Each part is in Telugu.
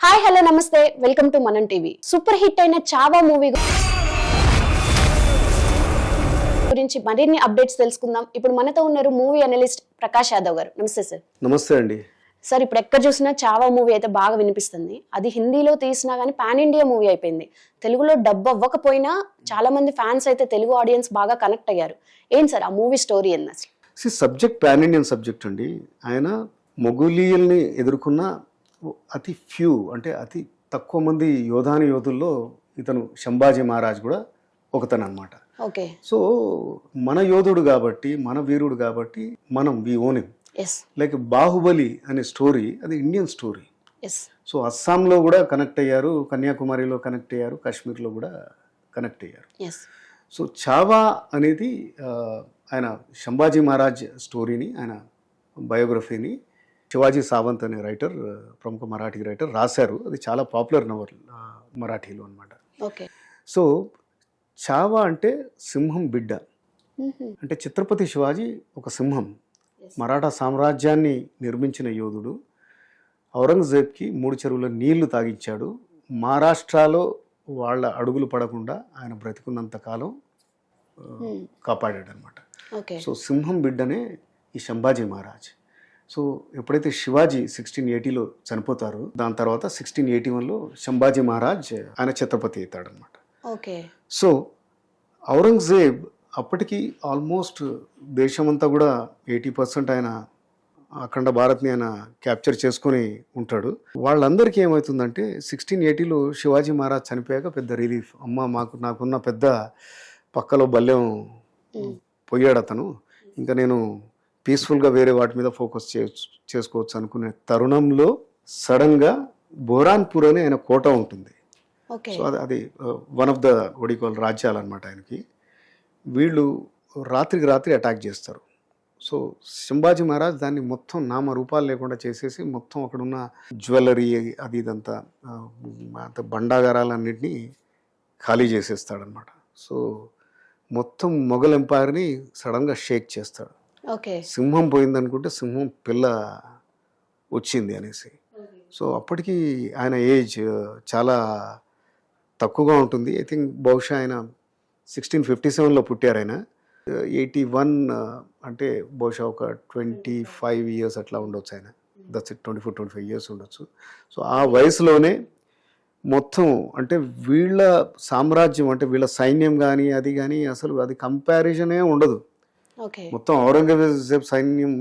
హాయ్ హలో నమస్తే వెల్కమ్ టు మనం టీవీ. సూపర్ హిట్ అయిన చావా మూవీ గురించి మరిన్ని అప్డేట్స్ తెలుసుకుందాం. ఇప్పుడు మనతో ఉన్నారు మూవీ అనలిస్ట్ ప్రకాష్ యాదవ్ గారు. నమస్తే సార్. నమస్తే అండి. సార్, ఇప్పుడు ఎక్కడ చూసినా చావా మూవీ అయితే బాగా వినిపిస్తుంది. అది హిందీలో తీసినా గానీ పాన్ ఇండియా మూవీ అయిపోయింది. తెలుగులో డబ్ అవ్వకపోయినా చాలా మంది ఫ్యాన్స్ అయితే తెలుగు ఆడియన్స్ బాగా కనెక్ట్ అయ్యారు. ఏం సార్ ఆ మూవీ స్టోరీ ఏంది అసలు? సబ్జెక్ట్ పాన్ ఇండియన్ సబ్జెక్ట్ అండి. ఆయన మొఘలీయుల్ని ఎదుర్కొన్న అతి ఫ్యూ అంటే అతి తక్కువ మంది యోధుల్లో ఇతను శంభాజీ మహారాజ్ కూడా ఒకతను అనమాట. ఓకే. సో మన యోధుడు కాబట్టి, మన వీరుడు కాబట్టి మనం we own him. Like Baahubali అనే స్టోరీ అది ఇండియన్ స్టోరీ. సో అస్సాంలో కూడా కనెక్ట్ అయ్యారు, కన్యాకుమారిలో కనెక్ట్ అయ్యారు, కాశ్మీర్లో కూడా కనెక్ట్ అయ్యారు. సో చావా అనేది ఆయన శంభాజీ మహారాజ్ స్టోరీని, ఆయన బయోగ్రఫీని శివాజీ సావంత్ అనే రైటర్, ప్రముఖ మరాఠీ రైటర్ రాశారు. అది చాలా పాపులర్ నవల్ మరాఠీలో అనమాట. సో చావా అంటే సింహం బిడ్డ. అంటే ఛత్రపతి శివాజీ ఒక సింహం, మరాఠా సామ్రాజ్యాన్ని నిర్మించిన యోధుడు. ఔరంగజేబ్కి 3 చెరువుల నీళ్లు తాగించాడు. మహారాష్ట్రలో వాళ్ళ అడుగులు పడకుండా ఆయన బ్రతికున్నంత కాలం కాపాడాడు అనమాట. సో సింహం బిడ్డనే ఈ శంభాజీ మహారాజ్. సో ఎప్పుడైతే శివాజీ 1680లో చనిపోతారో దాని తర్వాత 1681లో శంభాజీ మహారాజ్ ఆయన ఛత్రపతి అవుతాడు అనమాట. సో ఔరంగజేబ్ అప్పటికి ఆల్మోస్ట్ దేశమంతా కూడా 80% ఆయన అఖండ భారత్ని ఆయన క్యాప్చర్ చేసుకొని ఉంటాడు. వాళ్ళందరికీ ఏమవుతుందంటే 1680లో శివాజీ మహారాజ్ చనిపోయాక పెద్ద రిలీఫ్, అమ్మ నాకున్న పెద్ద పక్కలో బల్యం పోయాడు అతను, ఇంకా నేను పీస్ఫుల్గా వేరే వాటి మీద ఫోకస్ చేసుకోవచ్చు అనుకునే తరుణంలో సడన్గా బోరాన్పూర్ అని ఆయన కోట ఉంటుంది. సో అది వన్ ఆఫ్ ద ఒడికోల్ రాజ్యాలు అనమాట ఆయనకి. వీళ్ళు రాత్రికి రాత్రి అటాక్ చేస్తారు. సో శంభాజీ మహారాజ్ దాన్ని మొత్తం నామరూపాలు లేకుండా చేసేసి మొత్తం అక్కడున్న జ్యువెలరీ అది ఇదంతా బండాగారాలన్నింటినీ ఖాళీ చేసేస్తాడనమాట. సో మొత్తం మొఘల్ ఎంపైర్ని సడన్గా షేక్ చేస్తాడు. సింహం పోయిందనుకుంటే సింహం పిల్ల వచ్చింది అనేసి. సో అప్పటికి ఆయన ఏజ్ చాలా తక్కువగా ఉంటుంది. ఐ థింక్ బహుశా ఆయన 1657లో పుట్టారు. ఆయన 81 అంటే బహుశా ఒక 25 years అట్లా ఉండొచ్చు. ఆయన దట్స్ ఇట్, 24-25 years ఉండొచ్చు. సో ఆ వయసులోనే మొత్తం అంటే వీళ్ళ సామ్రాజ్యం అంటే వీళ్ళ సైన్యం కానీ అది కానీ అసలు అది కంపారిజనే ఉండదు. మొత్తం ఔరంగజేబ్ సైన్యం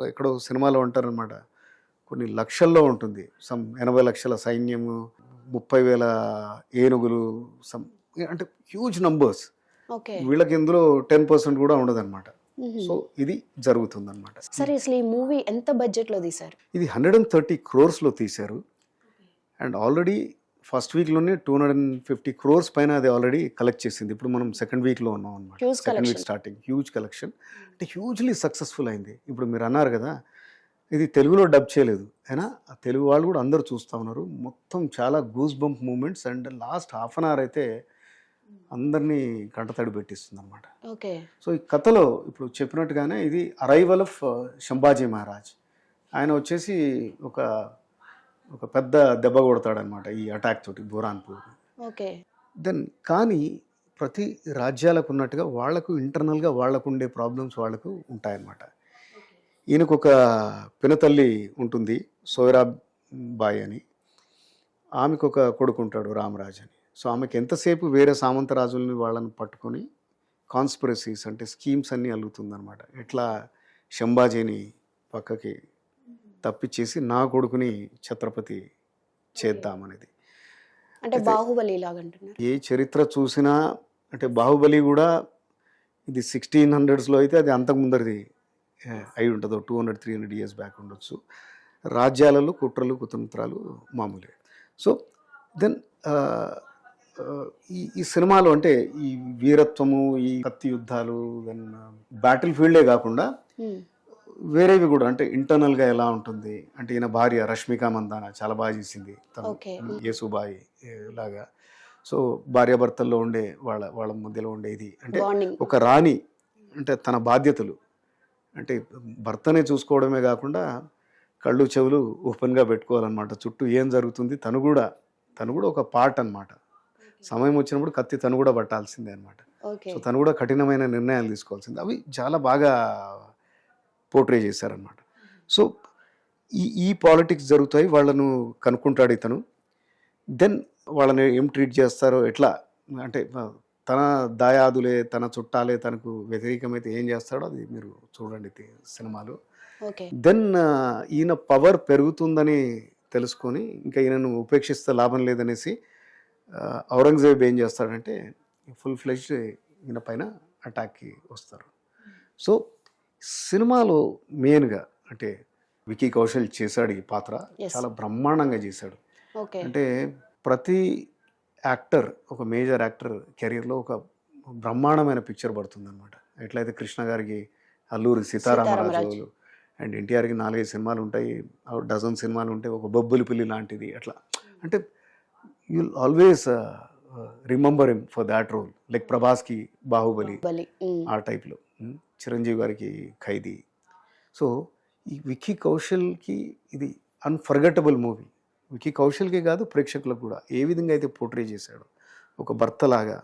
ఎక్కడో సినిమాలో అంటారనమాట, కొన్ని లక్షల్లో ఉంటుంది. 80 లక్షల సైన్యము, 30,000 ఏనుగులు, అంటే హ్యూజ్ నంబర్స్. వీళ్ళకి ఇందులో 10% కూడా ఉండదు అనమాట. సో ఇది జరుగుతుంది అనమాట. సరే, అసలు ఈ మూవీ ఎంత బడ్జెట్ లో తీశారు? ఇది 130 crores లో తీశారు. అండ్ ఆల్రెడీ ఫస్ట్ వీక్లోనే 250 crores పైన అది ఆల్రెడీ కలెక్ట్ చేసింది. ఇప్పుడు మనం సెకండ్ వీక్లో ఉన్నాం అనమాట. Second week starting huge collection, అంటే హ్యూజ్లీ సక్సెస్ఫుల్ అయింది. ఇప్పుడు మీరు అన్నారు కదా ఇది తెలుగులో డబ్ చేయలేదు అయినా తెలుగు వాళ్ళు కూడా అందరూ చూస్తూ ఉన్నారు. మొత్తం చాలా goose bump moments and last half an hour అయితే అందరినీ కంటతడి పెట్టిస్తుంది అనమాట. సో ఈ కథలో ఇప్పుడు చెప్పినట్టుగానే ఇది అరైవల్ ఆఫ్ శంభాజీ మహారాజ్. ఆయన వచ్చేసి ఒక పెద్ద దెబ్బ కొడతాడనమాట ఈ అటాక్ తోటి బోరాన్పూర్. దెన్ కానీ ప్రతి రాజ్యాలకు ఉన్నట్టుగా వాళ్లకు ఇంటర్నల్గా వాళ్లకు ఉండే ప్రాబ్లమ్స్ వాళ్లకు ఉంటాయన్నమాట. ఈయనకు ఒక పినతల్లి ఉంటుంది, సోయరాబాయి అని. ఆమెకు ఒక కొడుకు ఉంటాడు, రామరాజ్ అని. సో ఆమెకు ఎంతసేపు వేరే సామంత రాజుల్ని వాళ్ళని పట్టుకొని కాన్స్పిరసీస్ అంటే స్కీమ్స్ అన్నీ అల్లుతుందన్నమాట. ఎట్లా శంభాజీని పక్కకి తప్పించేసి నా కొడుకుని ఛత్రపతి చేద్దామనేది. అంటే బాహుబలి లాగా అంటున్నారు. ఏ చరిత్ర చూసినా అంటే బాహుబలి కూడా ఇది 1600sలో అయితే అది అంతకు ముందరిది అయి ఉంటుందో 200-300 years బ్యాక్ ఉండొచ్చు. రాజ్యాలలో కుట్రలు కుతంత్రాలు మామూలే. సో దెన్ ఈ సినిమాలో అంటే ఈ వీరత్వము, ఈ కత్తి యుద్ధాలు, దెన్ బ్యాటిల్ ఫీల్డే కాకుండా వేరేవి కూడా అంటే ఇంటర్నల్గా ఎలా ఉంటుంది అంటే ఈయన భార్య రష్మిక మందాన చాలా బాగా చేసింది, యేసుబాయి లాగా. సో భార్యాభర్తల్లో ఉండే వాళ్ళ మధ్యలో ఉండేది అంటే ఒక రాణి అంటే తన బాధ్యతలు అంటే భర్తనే చూసుకోవడమే కాకుండా కళ్ళు చెవులు ఓపెన్గా పెట్టుకోవాలన్నమాట. చుట్టూ ఏం జరుగుతుంది తను కూడా ఒక పార్ట్ అన్నమాట. సమయం వచ్చినప్పుడు కత్తి తను కూడా పట్టాల్సిందే అనమాట. ఓకే. సో తను కూడా కఠినమైన నిర్ణయాలు తీసుకోవాల్సింది. అవి చాలా బాగా పోర్ట్రే చేశారనమాట. సో ఈ పాలిటిక్స్ జరుగుతాయి, వాళ్ళను కనుక్కుంటాడు ఇతను. దెన్ వాళ్ళని ఏం ట్రీట్ చేస్తారో ఎట్లా అంటే తన దాయాదులే తన చుట్టాలే తనకు వ్యతిరేకమైతే ఏం చేస్తాడో అది మీరు చూడండి సినిమాలో. ఓకే. దెన్ ఈయన పవర్ పెరుగుతుందని తెలుసుకొని ఇంకా ఈయనను ఉపేక్షిస్తే లాభం లేదనేసి ఔరంగజేబ్ ఏం చేస్తాడంటే ఫుల్ ఫ్లెజ్డ్ ఈయన పైన అటాక్కి వస్తారు. సో సినిమాలో మెయిన్గా అంటే వికీ కౌశల్ చేశాడు ఈ పాత్ర, చాలా బ్రహ్మాండంగా చేశాడు. ఓకే. అంటే ప్రతి యాక్టర్ ఒక మేజర్ యాక్టర్ కెరీర్లో ఒక బ్రహ్మాండమైన పిక్చర్ పడుతుంది అనమాట. ఎట్లయితే కృష్ణ గారికి అల్లూరి సీతారామరాజు అండ్ ఎన్టీఆర్కి 4-5 సినిమాలు ఉంటాయి, డజన్ సినిమాలు ఉంటాయి, ఒక బొబ్బులి పిల్లి లాంటిది అట్లా. అంటే you'll always remember him for that role. Like ప్రభాస్కి బాహుబలి ఆ టైప్లో, చిరంజీవి గారికి ఖైదీ. సో ఈ విక్కీ కౌశల్కి ఇది అన్ఫర్గెటబుల్ మూవీ. విక్కీ కౌశల్కే కాదు ప్రేక్షకులకు కూడా ఏ విధంగా అయితే పోర్ట్రే చేశాడు, ఒక భర్తలాగా,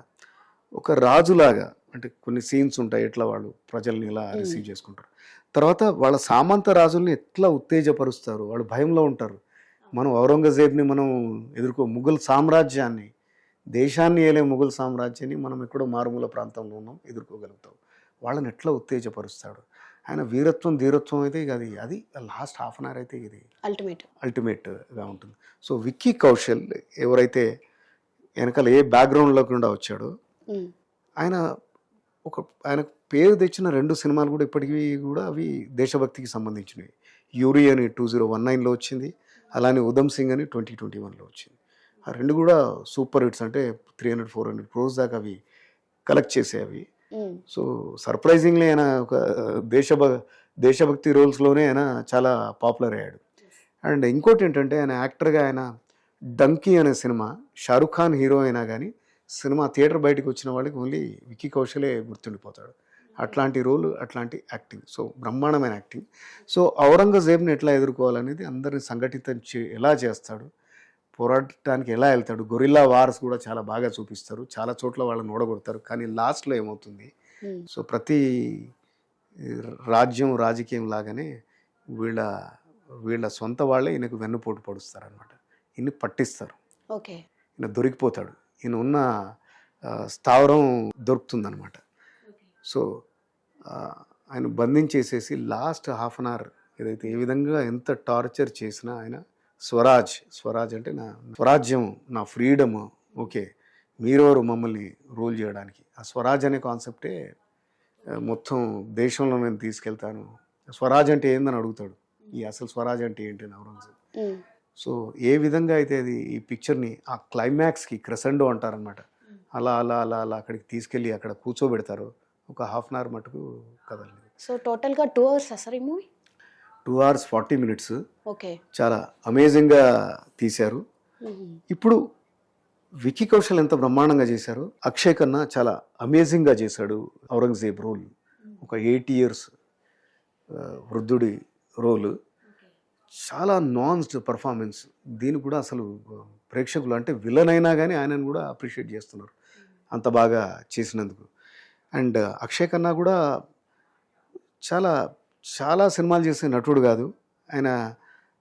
ఒక రాజులాగా. అంటే కొన్ని సీన్స్ ఉంటాయి ఎట్లా వాళ్ళు ప్రజల్ని ఎలా రిసీవ్ చేసుకుంటారు, తర్వాత వాళ్ళ సామంత రాజుల్ని ఎట్లా ఉత్తేజపరుస్తారు, వాళ్ళు భయంలో ఉంటారు. మనం ఔరంగజేబ్ని మనం ముఘల్ సామ్రాజ్యాన్ని, దేశాన్ని ఏలే ముఘల్ సామ్రాజ్యాన్ని మనం ఎక్కడో మారుమూల ప్రాంతంలో ఉన్నాం ఎదుర్కోగలుగుతాం. వాళ్ళని ఎట్లా ఉత్తేజపరుస్తాడు. ఆయన వీరత్వం ధీరత్వం అయితే ఇక అది లాస్ట్ హాఫ్ అన్ అవర్ అయితే ఇది అల్టిమేట్గా ఉంటుంది. సో విక్కీ కౌశల్ ఎవరైతే వెనకాల ఏ బ్యాక్గ్రౌండ్లో కూడా వచ్చాడో ఆయన పేరు తెచ్చిన 2 సినిమాలు కూడా ఇప్పటికీ కూడా అవి దేశభక్తికి సంబంధించినవి. యూరి అని 2019లో వచ్చింది, అలానే ఉధమ్ సింగ్ అని 2021లో వచ్చింది. ఆ 2 కూడా సూపర్ హిట్స్. అంటే 300-400 crores దాకా అవి కలెక్ట్ చేసేవి. సో సర్ప్రైజింగ్లీ ఆయన ఒక దేశభక్తి రోల్స్లోనే ఆయన చాలా పాపులర్ అయ్యాడు. అండ్ ఇంకోటి ఏంటంటే ఆయన యాక్టర్గా ఆయన డంకీ అనే సినిమా, షారుఖ్ ఖాన్ హీరో అయినా కానీ సినిమా థియేటర్ బయటకు వచ్చిన వాళ్ళకి ఓన్లీ విక్కీ కౌశలే గుర్తుండిపోతాడు. అట్లాంటి రోల్, అట్లాంటి యాక్టింగ్, సో బ్రహ్మాండమైన యాక్టింగ్. సో ఔరంగజేబ్ని ఎట్లా ఎదుర్కోవాలనేది అందరిని సంఘటితం ఎలా చేస్తాడు, పోరాడటానికి ఎలా వెళ్తాడు, గొరిల్లా వార్స్ కూడా చాలా బాగా చూపిస్తారు. చాలా చోట్ల వాళ్ళని ఓడగొడతారు, కానీ లాస్ట్లో ఏమవుతుంది, సో ప్రతి రాజకీయం లాగానే వీళ్ళ సొంత వాళ్ళే ఈయనకు వెన్నుపోటు పడుస్తారనమాట. ఈయన్ని పట్టిస్తారు, ఈయన దొరికిపోతాడు, ఈయన ఉన్న స్థావరం దొరుకుతుందనమాట. సో ఆయన బంధించేసేసి లాస్ట్ హాఫ్ అన్ అవర్ ఏదైతే ఏ విధంగా ఎంత టార్చర్ చేసినా ఆయన స్వరాజ్ అంటే నా స్వరాజ్యం, నా ఫ్రీడమ్, ఓకే మీరెవరు మమ్మల్ని రూల్ చేయడానికి, ఆ స్వరాజ్ అనే కాన్సెప్టే మొత్తం దేశంలో నేను తీసుకెళ్తాను. స్వరాజ్ అంటే ఏందని అడుగుతాడు, ఈ అసలు స్వరాజ్ అంటే ఏంటి ఔరంగజేబ్. సో ఏ విధంగా అయితే అది ఈ పిక్చర్ని ఆ క్లైమాక్స్కి క్రెసెండో అంటారనమాట, అలా అలా అలా అలా అక్కడికి తీసుకెళ్ళి అక్కడ కూర్చోబెడతారు. ఒక హాఫ్ అన్ అవర్ మటుకు కదలేదు. సో టోటల్గా 2 hours సార్ ఈ మూవీ? 2 hours 40 minutes. ఓకే. చాలా అమేజింగ్గా తీశారు. ఇప్పుడు విక్కీ కౌశల్ ఎంత బ్రహ్మాండంగా చేశారు, అక్షయ్ ఖన్నా చాలా అమేజింగ్గా చేశాడు ఔరంగజేబ్ రోల్. ఒక 8 years వృద్ధుడి రోల్, చాలా నాన్స్డ్ పర్ఫార్మెన్స్. దీన్ని కూడా అసలు ప్రేక్షకులు అంటే విలన్ అయినా కానీ ఆయనను కూడా అప్రిషియేట్ చేస్తున్నారు అంత బాగా చేసినందుకు. అండ్ అక్షయ్ ఖన్నా కూడా చాలా చాలా సినిమాలు చేసే నటుడు కాదు. ఆయన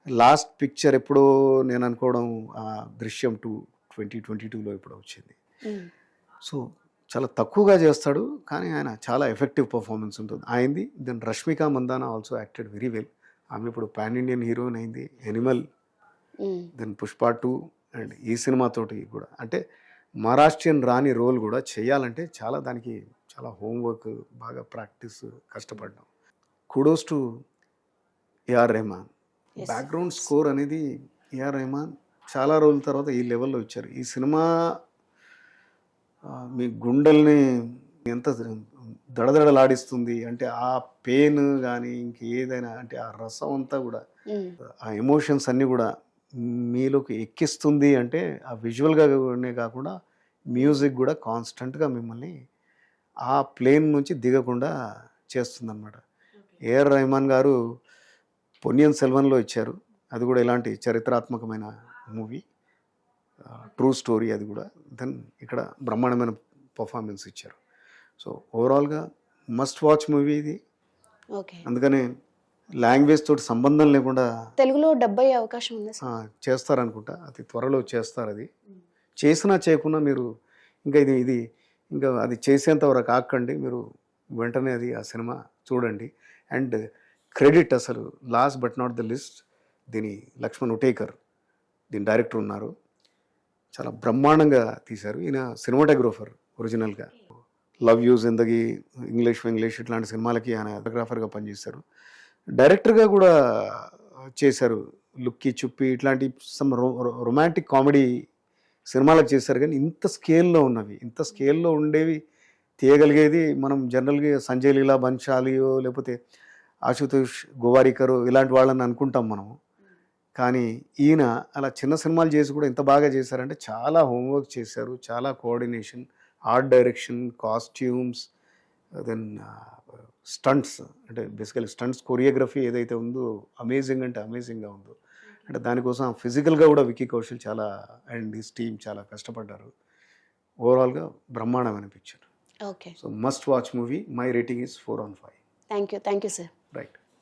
లాస్ట్ పిక్చర్ ఎప్పుడో నేను అనుకోవడం దృశ్యం 2 2022లో ఎప్పుడో వచ్చింది. సో చాలా తక్కువగా చేస్తాడు, కానీ ఆయన చాలా ఎఫెక్టివ్ పర్ఫార్మెన్స్ ఉంటుంది ఆయనది. Then Rashmika Mandanna also acted very well. ఆమె ఇప్పుడు పాన్ ఇండియన్ హీరోయిన్ అయింది, ఎనిమల్, దెన్ పుష్ప 2 అండ్ ఈ సినిమాతోటి కూడా. అంటే మహారాష్ట్రియన్ రాణి రోల్ కూడా చేయాలంటే దానికి చాలా హోంవర్క్, బాగా ప్రాక్టీస్, కష్టపడ్డాం. Kudos to A R Rahman. Background score అనేది ఏఆర్ రెహమాన్ చాలా రోజుల తర్వాత ఈ లెవెల్లో ఇచ్చారు. ఈ సినిమా మీ గుండెల్ని ఎంత దడదడలాడిస్తుంది అంటే ఆ పెయిన్ కానీ ఇంకేదైనా అంటే ఆ రసం అంతా కూడా, ఆ ఎమోషన్స్ అన్నీ కూడా మీలోకి ఎక్కిస్తుంది. అంటే ఆ విజువల్గానే కాకుండా మ్యూజిక్ కూడా కాన్స్టెంట్గా మిమ్మల్ని ఆ ప్లేన్ నుంచి దిగకుండా చేస్తుందన్నమాట. ఏఆర్ రెహమాన్ గారు పొన్నియిన్ సెల్వన్లో ఇచ్చారు, అది కూడా ఇలాంటి చరిత్రాత్మకమైన మూవీ, ట్రూ స్టోరీ అది కూడా. దెన్ ఇక్కడ బ్రహ్మాండమైన పర్ఫార్మెన్స్ ఇచ్చారు. సో ఓవరాల్గా మస్ట్ వాచ్ మూవీ ఇది. ఓకే. అందుకనే లాంగ్వేజ్ తోటి సంబంధం లేకుండా తెలుగులో డబ్ అయ్యే అవకాశం ఉంది సార్? చేస్తారనుకుంటా, అతి త్వరలో చేస్తారు. అది చేసినా చేయకున్నా మీరు ఇంకా ఇది ఇంకా అది చేసేంత వరకు ఆకండి, మీరు వెంటనే అది ఆ సినిమా చూడండి. అండ్ క్రెడిట్ అసలు last but not the list, దీని లక్ష్మణ్ ఉటేకర్ దీని డైరెక్టర్ ఉన్నారు, చాలా బ్రహ్మాండంగా తీశారు. ఈయన సినిమాటోగ్రాఫర్ ఒరిజినల్గా. లవ్ యూ జిందగీ, ఇంగ్లీష్ ఇట్లాంటి సినిమాలకి ఆయన ఫోటోగ్రాఫర్గా పనిచేశారు. డైరెక్టర్గా కూడా చేశారు, లుక్కి చుప్పి ఇట్లాంటి సమ్ రొమాంటిక్ కామెడీ సినిమాలకు చేశారు. కానీ ఇంత స్కేల్లో ఉండేవి తీయగలిగేది మనం జనరల్గా సంజయ్ లీలా బన్షాలియో లేకపోతే ఆశుతోష్ గోవారికర్ ఇలాంటి వాళ్ళని అనుకుంటాం మనం. కానీ ఈయన అలా చిన్న సినిమాలు చేసి కూడా ఇంత బాగా చేశారంటే చాలా హోంవర్క్ చేశారు, చాలా coordination, art direction, costumes, then stunts, అంటే బేసికలీ స్టంట్స్ కొరియోగ్రఫీ ఏదైతే ఉందో అమేజింగ్ అంటే అమేజింగ్గా ఉందో. అంటే దానికోసం ఫిజికల్గా కూడా విక్కీ కౌశల్ చాలా అండ్ హిస్ టీమ్ చాలా కష్టపడ్డారు. ఓవరాల్గా బ్రహ్మాండమైన picture. Okay. So must watch movie. My rating is 4/5. Thank you sir. Right.